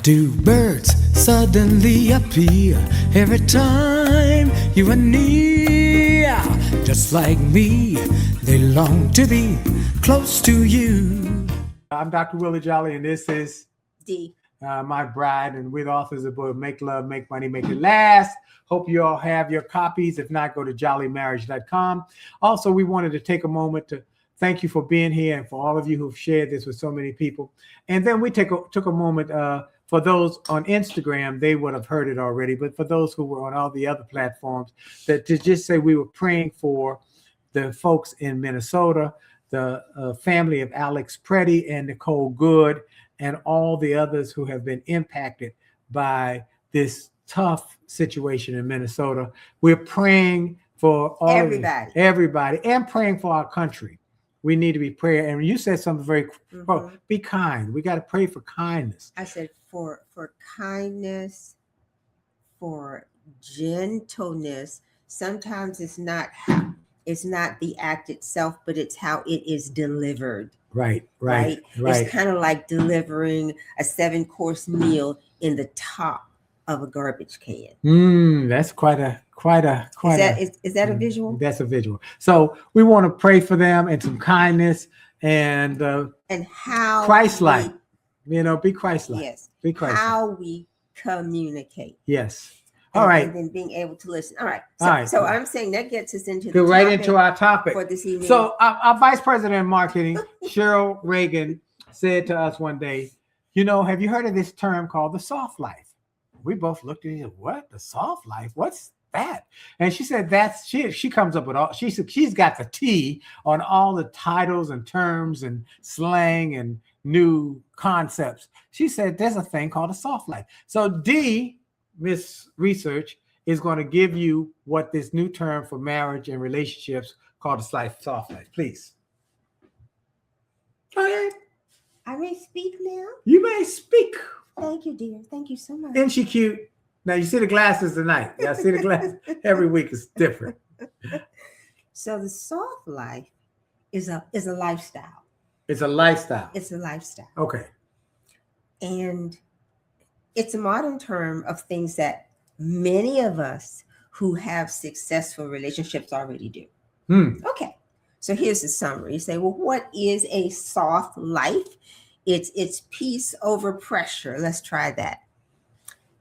Do birds suddenly appear every time you are near? Just like me, they long to be close to you. I'm Dr. Willie Jolley, and this is Dee. My bride, and we're the authors of the book, Make Love, Make Money, Make It Last. Hope you all have your copies. If not, go to jolleymarriage.com. Also, we wanted to take a moment to thank you for being here and for all of you who've shared this with so many people. And then we took a moment for those on Instagram, they would have heard it already, but for those who were on all the other platforms, that to just say we were praying for the folks in Minnesota, the family of Alex Preddy and Nicole Good, and all the others who have been impacted by this tough situation in Minnesota. We're praying for all everybody, and praying for our country. We need to be praying. And you said something very, be kind. We got to pray for kindness. I said for kindness, for gentleness. Sometimes it's not the act itself, but it's how it is delivered. Right. It's kind of like delivering a 7-course meal in the top of a garbage can. That's quite a. Is that a visual? That's a visual. So we want to pray for them and some kindness and how Christ-like. Be Christ-like. Yes. Be Christ-like. How we communicate. Yes. All right. And then being able to listen. All right. So I'm saying that gets us into into our topic for this evening. So our Vice President of Marketing, Cheryl Reagan, said to us one day, have you heard of this term called the soft life? We both looked at each other. What? The soft life? What's that? And she said she comes up with all, she's got the tea on all the titles and terms and slang and new concepts. She said there's a thing called a soft life. So Dee, Miss Research, is going to give you what this new term for marriage and relationships called a soft life. Please. Go ahead. I may speak now. You may speak. Thank you, dear. Thank you so much. Isn't she cute? Now you see the glasses tonight. Yeah, I see the glasses. Every week is different. So the soft life is a lifestyle. It's a lifestyle. It's a lifestyle. Okay. And it's a modern term of things that many of us who have successful relationships already do. Okay. So here's the summary. You say, well, what is a soft life? It's peace over pressure. Let's try that.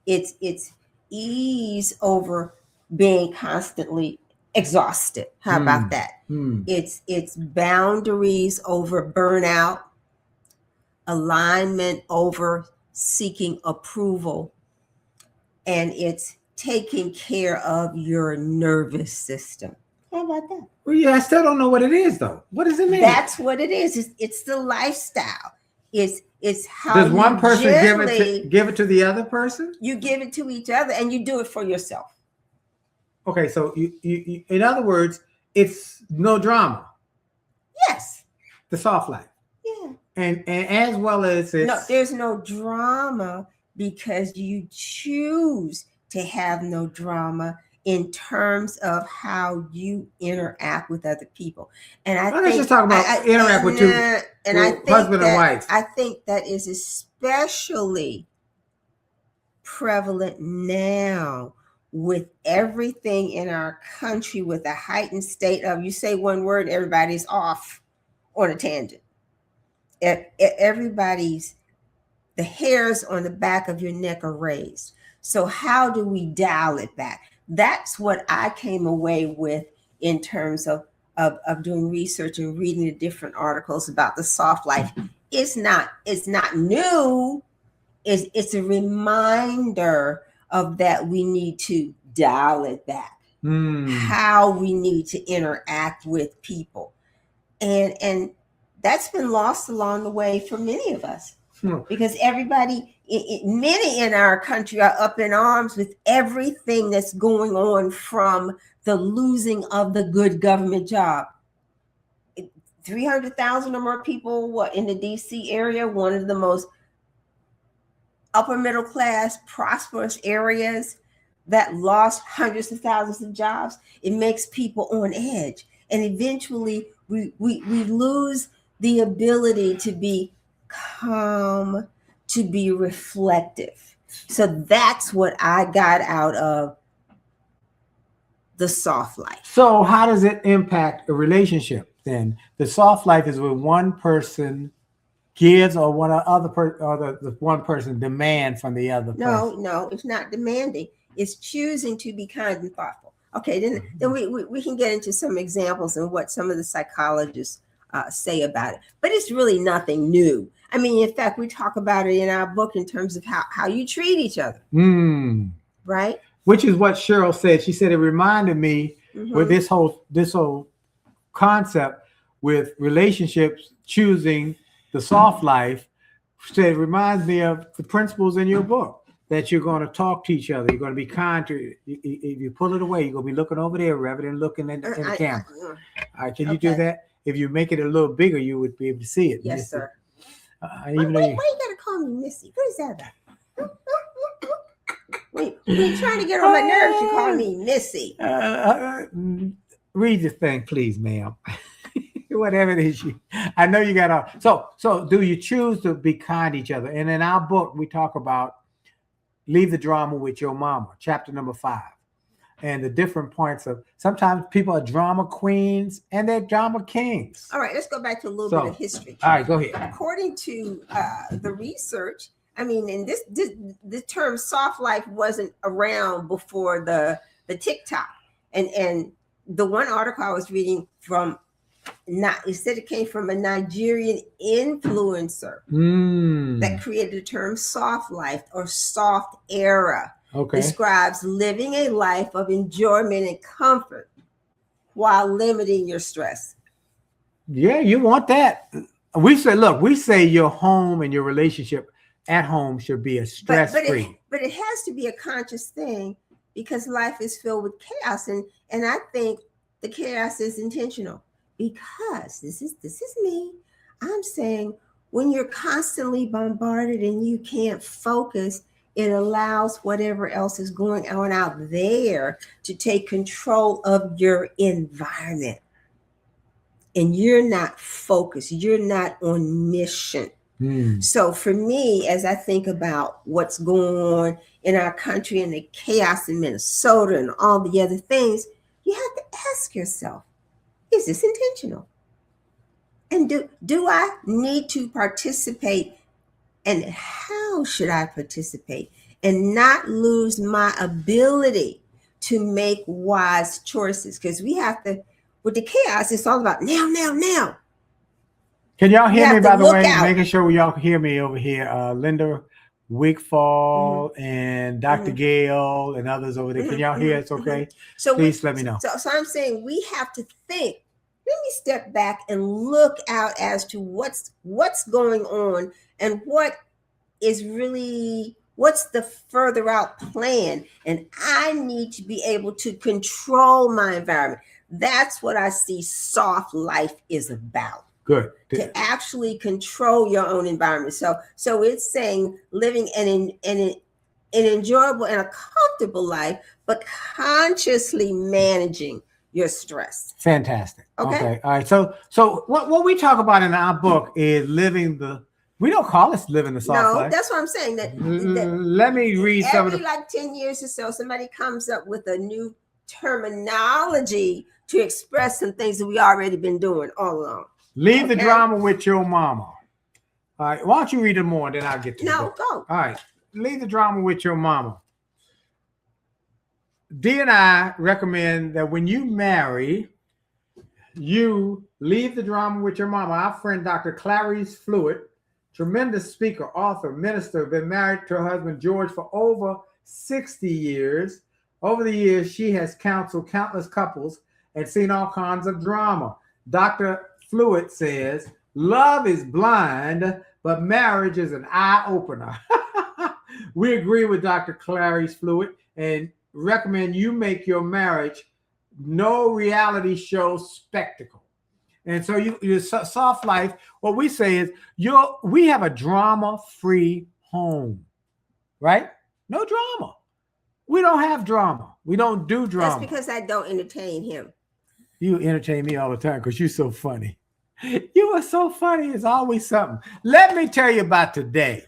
It's ease over being constantly exhausted. How about that? It's boundaries over burnout, alignment over seeking approval, and it's taking care of your nervous system. How about that? Well, yeah, I still don't know what it is, though. What does it mean? That's what it is. It's the lifestyle. It's how does one person give it to the other person? You give it to each other, and you do it for yourself. Okay, so you in other words, it's no drama. Yes. The soft life. Yeah. And as well as there's no drama because you choose to have no drama in terms of how you interact with other people. And let's just talk about interact with husband and wife. I think that is especially prevalent now with everything in our country, with a heightened state of, you say one word, everybody's off on a tangent. Everybody's, the hairs on the back of your neck are raised. So how do we dial it back? That's what I came away with in terms of doing research and reading the different articles about the soft life. It's not new. It's a reminder of that we need to dial it back. How we need to interact with people. And that's been lost along the way for many of us. Because everybody, many in our country are up in arms with everything that's going on, from the losing of the good government job. 300,000 or more people in the DC area, one of the most upper middle class, prosperous areas that lost hundreds of thousands of jobs. It makes people on edge. And eventually we lose the ability to be calm, to be reflective. So that's what I got out of the soft life. So how does it impact a relationship then? The soft life is when one person gives or one other or the one person demand from the other person. No, it's not demanding. It's choosing to be kind and thoughtful. Okay, then we can get into some examples and what some of the psychologists say about it. But it's really nothing new. I mean, in fact, we talk about it in our book in terms of how you treat each other. Right? Which is what Cheryl said. She said it reminded me with this whole concept with relationships choosing the soft life. She said it reminds me of the principles in your book that you're going to talk to each other. You're going to be kind to. If you pull it away, you're going to be looking over there rather than looking in the camera. All right, can you do that? If you make it a little bigger, you would be able to see it. Yes, sir. Why you got to call me Missy? What is that about? Wait, you're trying to get on my nerves. You call me Missy. Read the thing, please, ma'am. Whatever it is I know you got to. So do you choose to be kind to each other? And in our book, we talk about leave the drama with your mama, chapter number 5. And the different points of sometimes people are drama queens and they're drama kings. All right, let's go back to a little bit of history. All right, go ahead. According to the research, I mean, and the term soft life wasn't around before the TikTok. And the one article I was reading from, it said it came from a Nigerian influencer that created the term soft life or soft era. Okay. Describes living a life of enjoyment and comfort while limiting your stress. Yeah, you want that. We say your home and your relationship at home should be a stress-free. But it has to be a conscious thing because life is filled with chaos. And I think the chaos is intentional because this is me. I'm saying when you're constantly bombarded and you can't focus, it allows whatever else is going on out there to take control of your environment. And you're not focused. You're not on mission. So for me, as I think about what's going on in our country and the chaos in Minnesota and all the other things, you have to ask yourself, is this intentional? And do I need to participate? And how should I participate and not lose my ability to make wise choices? Because we have to, with the chaos, it's all about now. Can y'all hear me, by the way? Making sure y'all can hear me over here. Linda Wigfall and Dr. Gail and others over there. Can y'all hear us okay? So please let me know. So I'm saying we have to think. Let me step back and look out as to what's going on and what's the further out plan. And I need to be able to control my environment. That's what I see soft life is about. Good. To actually control your own environment. So it's saying living an enjoyable and a comfortable life, but consciously managing your stress. Fantastic. Okay. All right. So what we talk about in our book is we don't call it living the soft life. No, that's what I'm saying. That let me read some of the. Like 10 years or so, somebody comes up with a new terminology to express some things that we already been doing all along. Leave the drama with your mama. All right. Why don't you read it more and then I'll get to it. No, go. All right. Leave the drama with your mama. Dee and I recommend that when you marry, you leave the drama with your mama. Our friend, Dr. Clarice Fluid, tremendous speaker, author, minister, been married to her husband, George, for over 60 years. Over the years, she has counseled countless couples and seen all kinds of drama. Dr. Fluid says, love is blind, but marriage is an eye-opener. We agree with Dr. Clarice Fluid and recommend you make your marriage no reality show spectacle. And so your soft life, what we say is we have a drama-free home, right? No drama. We don't have drama. We don't do drama. That's because I don't entertain him. You entertain me all the time because you're so funny. You are so funny. It's always something. Let me tell you about today.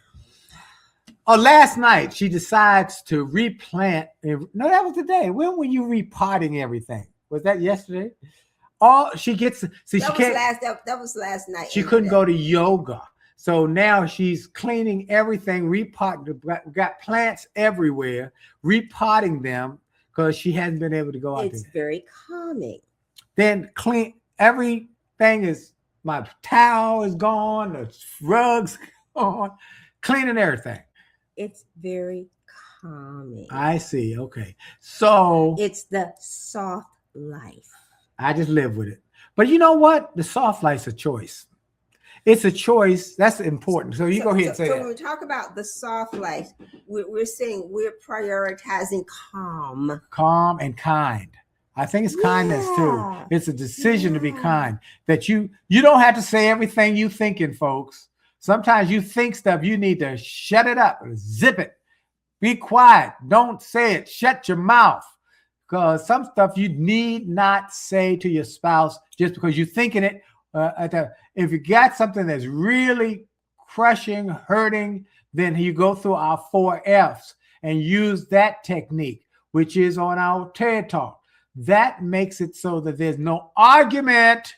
Oh, last night she decides to replant. No, that was today. When were you repotting everything? Was that yesterday? All she gets, see, she can't. That was last night. She couldn't go to yoga, so now she's cleaning everything, repotting. Got plants everywhere, repotting them because she hasn't been able to go out there. It's very calming. Then clean everything is. My towel is gone. The rugs gone. Cleaning everything. It's very calming. I see. Okay. So it's the soft life. I just live with it. But you know what? The soft life's a choice. It's a choice. That's important. So you go ahead and say that. So when we talk about the soft life, we're saying we're prioritizing calm. Calm and kind. I think it's kindness too. It's a decision to be kind. That you don't have to say everything you thinking, folks. Sometimes you think stuff, you need to shut it up, zip it, be quiet, don't say it, shut your mouth. Because some stuff you need not say to your spouse just because you're thinking it. If you got something that's really crushing, hurting, then you go through our 4 F's and use that technique, which is on our TED Talk. That makes it so that there's no argument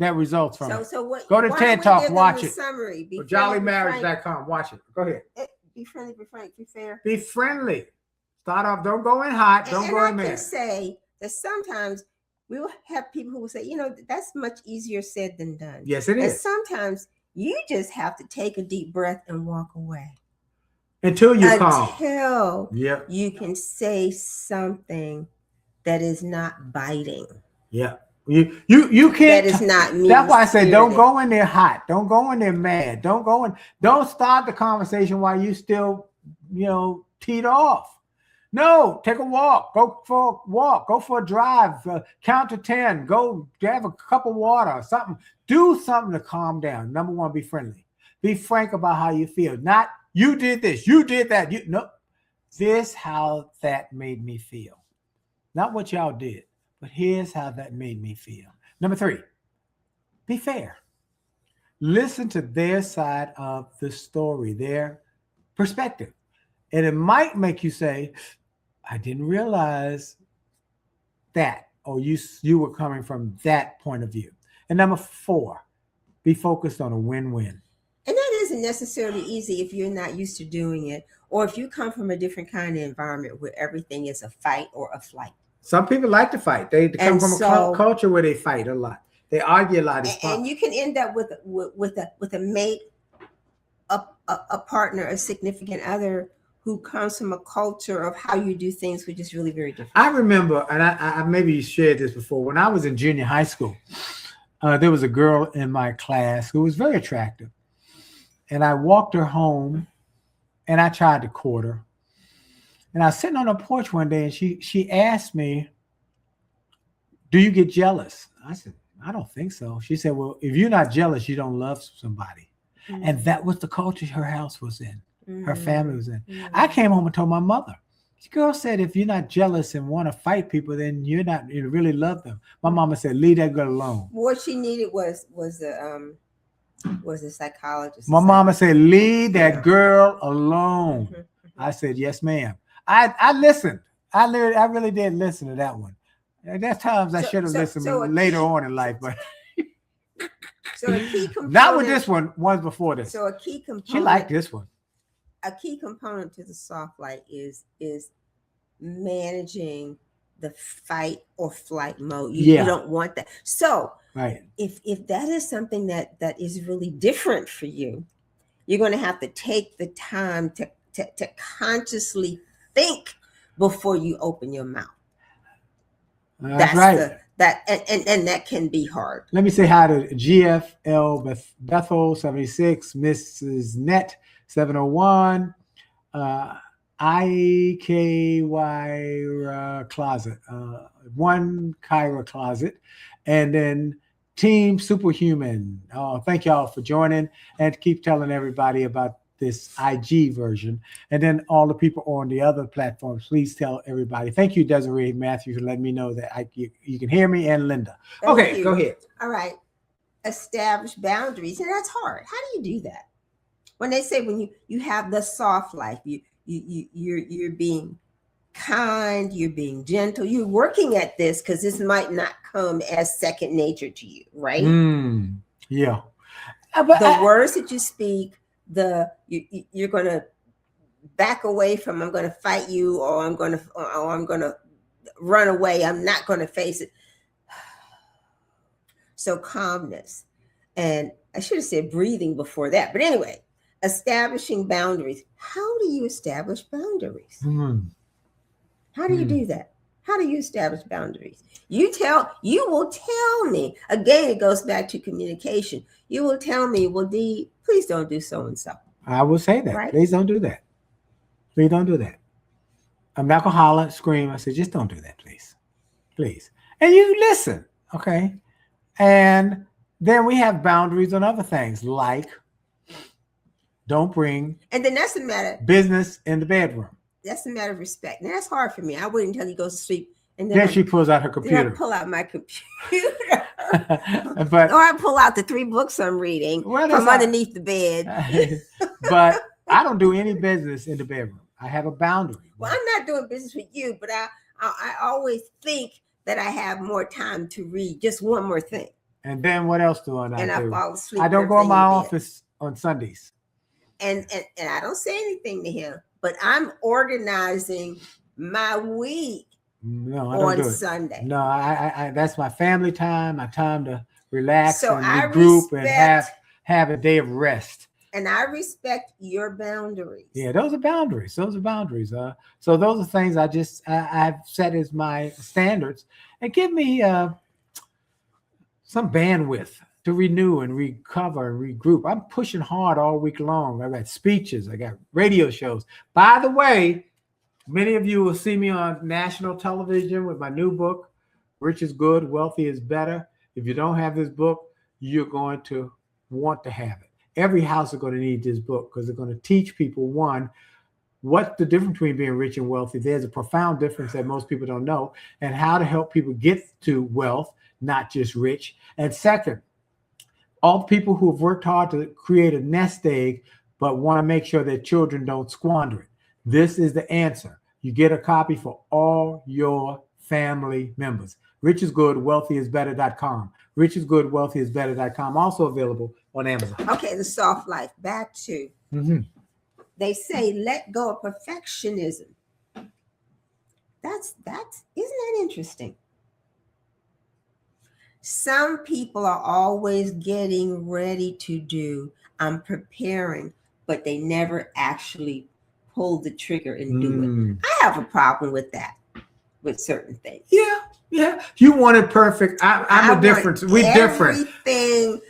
that results from it. So what? Go to TED Talk, watch it. Summary. JolleyMarriage.com. Watch it. Go ahead. Be friendly, be frank, be fair. Be friendly. Start off. Don't go in hot. Don't go in mad. I can say that sometimes we will have people who will say, that's much easier said than done. Yes, it is. And sometimes you just have to take a deep breath and walk away. Until you calm. Until you can say something that is not biting. Yeah. You can't. That is not me. That's why I say don't go in there hot. Don't go in there mad. Don't start the conversation while you still, teed off. No, take a walk. Go for a walk. Go for a drive. Count to 10. Go have a cup of water or something. Do something to calm down. Number 1, be friendly. Be frank about how you feel. Not you did this, you did that. This how that made me feel. Not what y'all did, but here's how that made me feel. Number 3, be fair. Listen to their side of the story, their perspective. And it might make you say, I didn't realize that, or you were coming from that point of view. And number 4, be focused on a win-win. And that isn't necessarily easy if you're not used to doing it, or if you come from a different kind of environment where everything is a fight or a flight. Some people like to fight. They come from a culture where they fight a lot. They argue a lot. And you can end up with a mate, a partner, a significant other who comes from a culture of how you do things, which is really very different. I remember, and I maybe shared this before, when I was in junior high school, there was a girl in my class who was very attractive. And I walked her home and I tried to court her. And I was sitting on her porch one day and she asked me, do you get jealous? I said, I don't think so. She said, well, if you're not jealous, you don't love somebody. Mm-hmm. And that was the culture her house was in. Mm-hmm. Her family was in. Mm-hmm. I came home and told my mother. This girl said, if you're not jealous and want to fight people, then you really love them. My mama said, leave that girl alone. What she needed was a psychologist. My mama said, leave that girl alone. Mm-hmm. I said, yes, ma'am. I listened. I really did listen to that one. There's times I should have listened later on in life, but so a key component, not with this one. Ones before this. So a key component. She liked this one. A key component to the soft light is managing the fight or flight mode. You don't want that. So right. If that is something that is really different for you, you're going to have to take the time to consciously think before you open your mouth. That's right. And that can be hard. Let me say hi to GFL Bethel 76, Mrs. Net 701, IKY Closet, one Kyra Closet, and then Team Superhuman. Thank y'all for joining and keep telling everybody about this IG version. And then all the people on the other platforms, please tell everybody. Thank you, Desiree Matthew, for letting me know that you can hear me, and Linda. Go ahead. All right. Establish boundaries. And that's hard. How do you do that? when they say when you have the soft life, you're being kind, you're being gentle, you're working at this because this might not come as second nature to you, right? Yeah. The words that you speak, you're going to back away from, I'm going to fight you, or I'm going to run away. I'm not going to face it. So calmness. And I should have said breathing before that. But anyway, establishing boundaries. How do you establish boundaries? How do you do that? How do you establish boundaries? You will tell me. Again, it goes back to communication. You will tell me, well, Dee, please don't do so and so. I will say that. Right? Please don't do that. Please don't do that. I'm not going to holler and scream. I said, just don't do that, please. Please. And you listen, okay? And then we have boundaries on other things, like don't bring and then that's a matter business in the bedroom. That's a matter of respect. And that's hard for me. I wait until he goes to sleep. And then she pulls out her computer. Then I pull out my computer. Or I pull out the 3 books I'm reading from underneath the bed. But I don't do any business in the bedroom. I have a boundary. Well, I'm not doing business with you, but I always think that I have more time to read. Just one more thing. And then what else do I do? And I fall asleep. I don't go in my office on Sundays. And I don't say anything to him, but I'm organizing my week. No, I don't do it. Sunday. No, I that's my family time, my time to relax and regroup and have a day of rest. And I respect your boundaries. Yeah, those are boundaries. Those are boundaries. So those are things I've set as my standards, and give me some bandwidth to renew and recover and regroup. I'm pushing hard all week long. I got speeches. I got radio shows. By the way, many of you will see me on national television with my new book, Rich is Good, Wealthy is Better. If you don't have this book, you're going to want to have it. Every house is going to need this book because they're going to teach people, one, what's the difference between being rich and wealthy. There's a profound difference that most people don't know, and how to help people get to wealth, not just rich. And second, all the people who have worked hard to create a nest egg but want to make sure their children don't squander it. This is the answer. You get a copy for all your family members. Rich is Good, Wealthy is Better.com. Rich is Good, Wealthy is Better.com. Also available on Amazon. Okay, the soft life. Back to, they say, let go of perfectionism. That's isn't that interesting? Some people are always getting ready to do, I'm preparing, but they never actually pull the trigger and do it. I have a problem with that, with certain things. Yeah. You want it perfect. I'm a difference. We're different. Everything.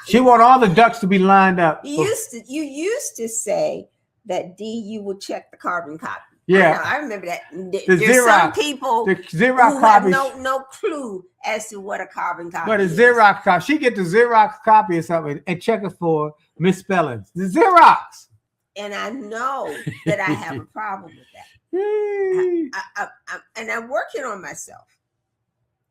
She want all the ducks to be lined up. You used to say that, Dee, you would check the carbon copy. Yeah, I remember that. There's Xerox, some people the Xerox who copy, have no clue as to what a carbon copy but is. But a Xerox copy, she get the Xerox copy or something and check it for misspellings. The Xerox. And I know that I have a problem with that. And I'm working on myself.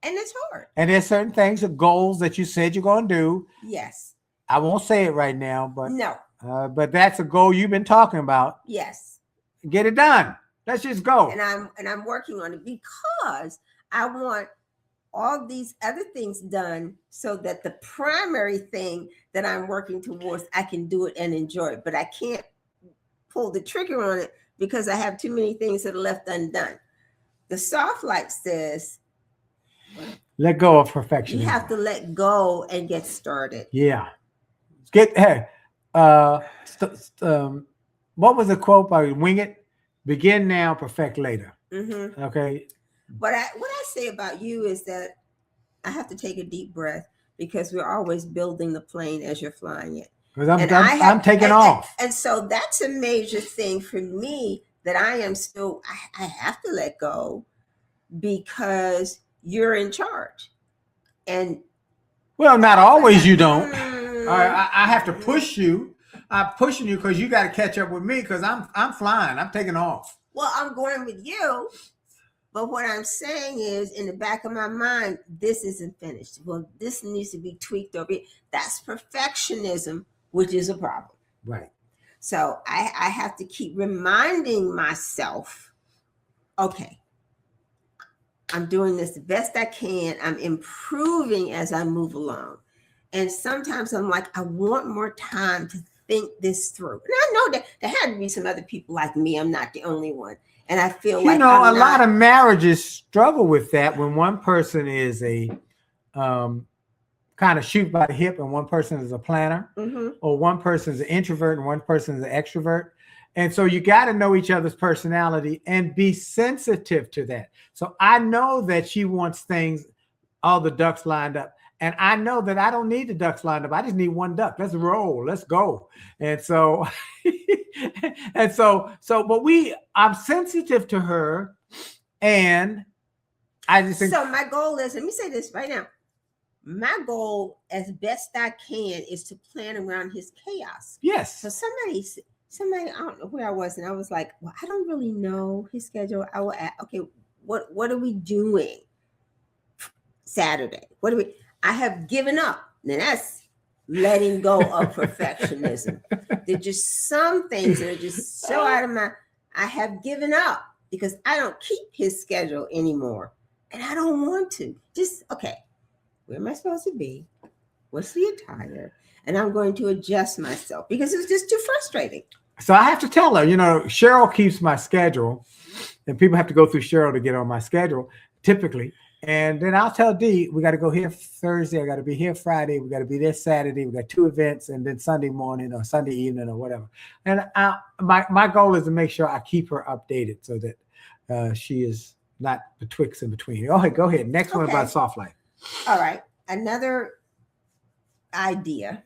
And it's hard. And there's certain things, the goals that you said you're going to do. Yes. I won't say it right now, but no. But that's a goal you've been talking about. Yes. Get it done. Let's just go. And I'm working on it because I want all these other things done so that the primary thing that I'm working towards, I can do it and enjoy it. But I can't pull the trigger on it because I have too many things that are left undone. The soft light says, let go of perfectionism. You have to let go and get started. Yeah. What was the quote by Wing It? Begin now, perfect later. Okay. What I say about you is that I have to take a deep breath because we're always building the plane as you're flying it. Because I'm taking off. And so that's a major thing for me that I am still, I have to let go because you're in charge. And well, not always you don't. I have to push you. I'm pushing you because you got to catch up with me because I'm flying. I'm taking off. Well, I'm going with you. But what I'm saying is, in the back of my mind, this isn't finished. Well, this needs to be tweaked over here. That's perfectionism, which is a problem. Right. So I have to keep reminding myself, okay, I'm doing this the best I can. I'm improving as I move along. And sometimes I'm like, I want more time to think this through. And I know that there had to be some other people like me. I'm not the only one. And I feel like a lot of marriages struggle with that when one person is a kind of shoot by the hip and one person is a planner, or one person is an introvert and one person is an extrovert. And so you got to know each other's personality and be sensitive to that. So I know that she wants things, all the ducks lined up. And I know that I don't need the ducks lined up. I just need one duck. Let's roll. Let's go. And so, but I'm sensitive to her. And I just think. So my goal is, let me say this right now. My goal, as best I can, is to plan around his chaos. Yes. So somebody, I don't know where I was, and I was like, well, I don't really know his schedule. I will ask, okay, what are we doing Saturday? I have given up. Now that's letting go of perfectionism. There are just some things that are just so out of I have given up because I don't keep his schedule anymore. And I don't want to. Just, okay, where am I supposed to be? What's the attire? And I'm going to adjust myself because it's just too frustrating. So I have to tell her, Cheryl keeps my schedule, and people have to go through Cheryl to get on my schedule, typically. And then I'll tell Dee, we got to go here Thursday. I got to be here Friday. We got to be there Saturday. We got 2 events, and then Sunday morning or Sunday evening or whatever. And my goal is to make sure I keep her updated so that she is not betwixt and between. Go ahead. Next one about soft life. All right. Another idea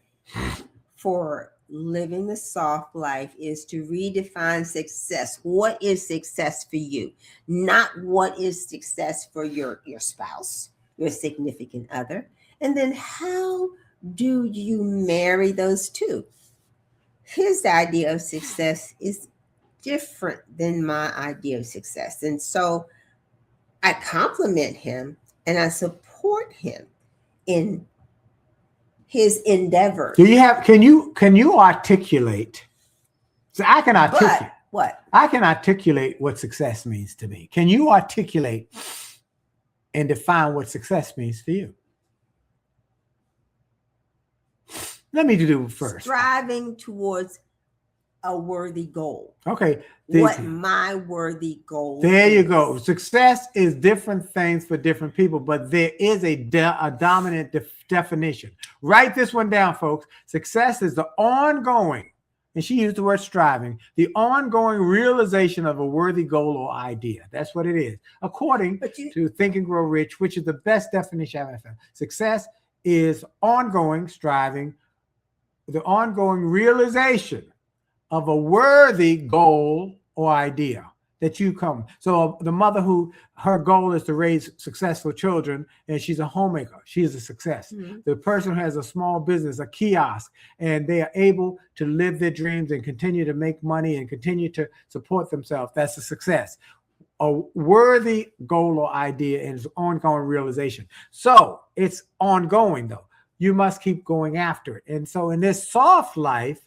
for living the soft life is to redefine success. What is success for you? Not what is success for your spouse, your significant other. And then how do you marry those two? His idea of success is different than my idea of success. And so I compliment him and I support him in his endeavor. Can you articulate? So I can articulate. What? I can articulate what success means to me. Can you articulate and define what success means for you? Let me do it first. Striving towards a worthy goal. Okay. What my worthy goal There you go. Success is different things for different people, but there is a dominant definition. Write this one down, folks. Success is the ongoing, and she used the word striving, the ongoing realization of a worthy goal or idea. That's what it is, according to Think and Grow Rich, which is the best definition I've ever found. Success is ongoing striving, the ongoing realization of a worthy goal or idea that you come. So the mother her goal is to raise successful children, and she's a homemaker. She is a success. Mm-hmm. The person who has a small business, a kiosk, and they are able to live their dreams and continue to make money and continue to support themselves. That's a success. A worthy goal or idea is ongoing realization. So it's ongoing, though. You must keep going after it. And so in this soft life,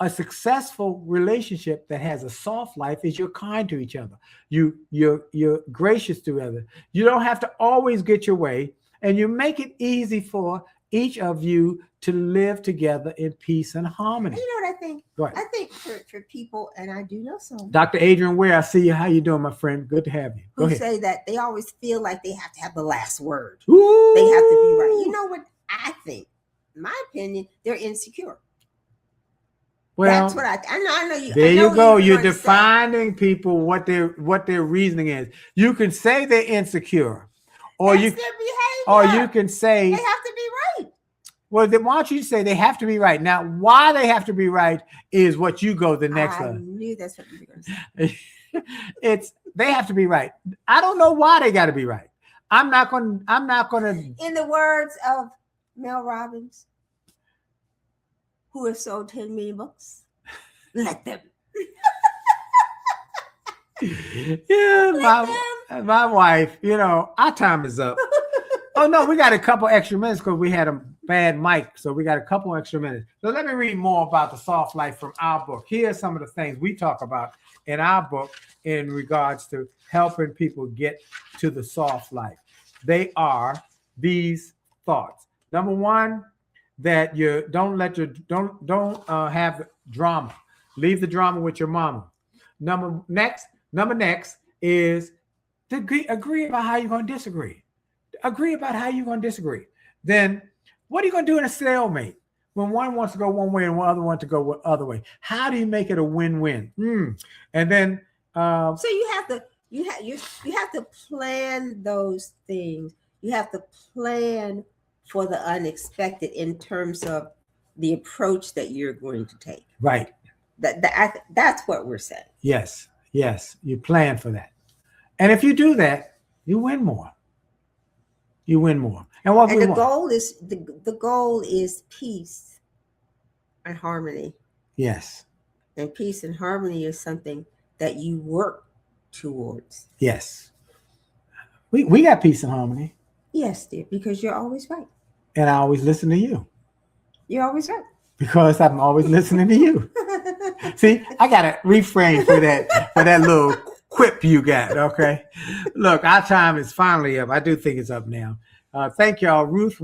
a successful relationship that has a soft life is you're kind to each other. You're gracious to each other. You don't have to always get your way, and you make it easy for each of you to live together in peace and harmony. You know what I think? Go ahead. I think for people, and I do know some. Dr. Adrian Ware, I see you. How you doing, my friend? Good to have you. Go ahead. Say that they always feel like they have to have the last word. Ooh. They have to be right. You know what I think? My opinion, they're insecure. Well, that's what I know. There you go. You're defining people what their reasoning is. You can say they're insecure, or you can say they have to be right. Well, then why don't you say they have to be right? Now, why they have to be right is what you go the next. I knew that's what you were going to say. They have to be right. I don't know why they got to be right. I'm not going to. In the words of Mel Robbins, who have sold 10 million books, let them. Yeah, my wife, our time is up. Oh, no, we got a couple extra minutes because we had them bad mic, so we got a couple extra minutes. So let me read more about the soft life from our book. Here's some of the things we talk about in our book in regards to helping people get to the soft life. They are these thoughts. Number one, that you don't have drama. Leave the drama with your mama. Number next is to agree about how you're going to disagree. Agree about how you're going to disagree. Then what are you going to do in a stalemate when one wants to go one way and one other wants to go the other way? How do you make it a win-win? And then so you have to plan those things. You have to plan for the unexpected in terms of the approach that you're going to take. Right. That's what we're saying. Yes. You plan for that. And if you do that, you win more. And the goal is peace and harmony. Yes. And peace and harmony is something that you work towards. Yes. We got peace and harmony. Yes, dear, because you're always right. And I always listen to you. You're always right. Because I'm always listening to you. See, I gotta refrain for that little quip you got. Okay. Look, our time is finally up. I do think it's up now. Thank y'all, Ruth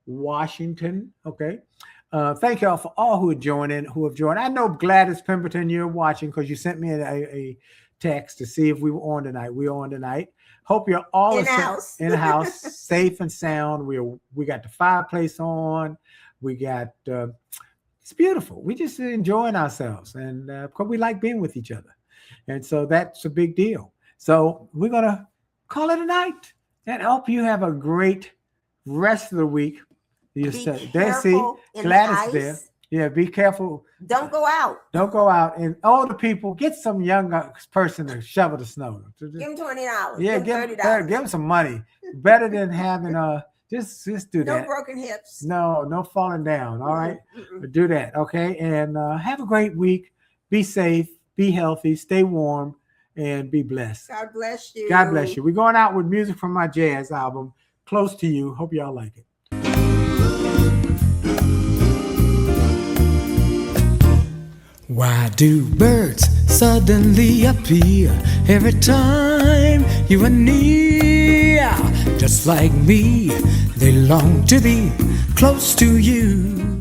Washington. Okay. Thank y'all for all who have joined. I know Gladys Pemberton, you're watching because you sent me a text to see if we were on tonight. We're on tonight. Hope you're all in the house, safe and sound. We got the fireplace on. We got it's beautiful. We just enjoying ourselves, and because we like being with each other, and so that's a big deal. So we're gonna call it a night, and I hope you have a great rest of the week. Be careful in Gladys the there. ice. Yeah, be careful. Don't go out. And all the people, get some young person to shovel the snow. Give them $20. Yeah, give them $30. Give them some money. Better than having just do that. No broken hips. No falling down. All right, do that. Okay, and have a great week. Be safe. Be healthy. Stay warm, and be blessed. God bless you. God bless you. We're going out with music from my jazz album, Close to You. Hope y'all like it. Why do birds suddenly appear every time you are near? Just like me, they long to be close to you.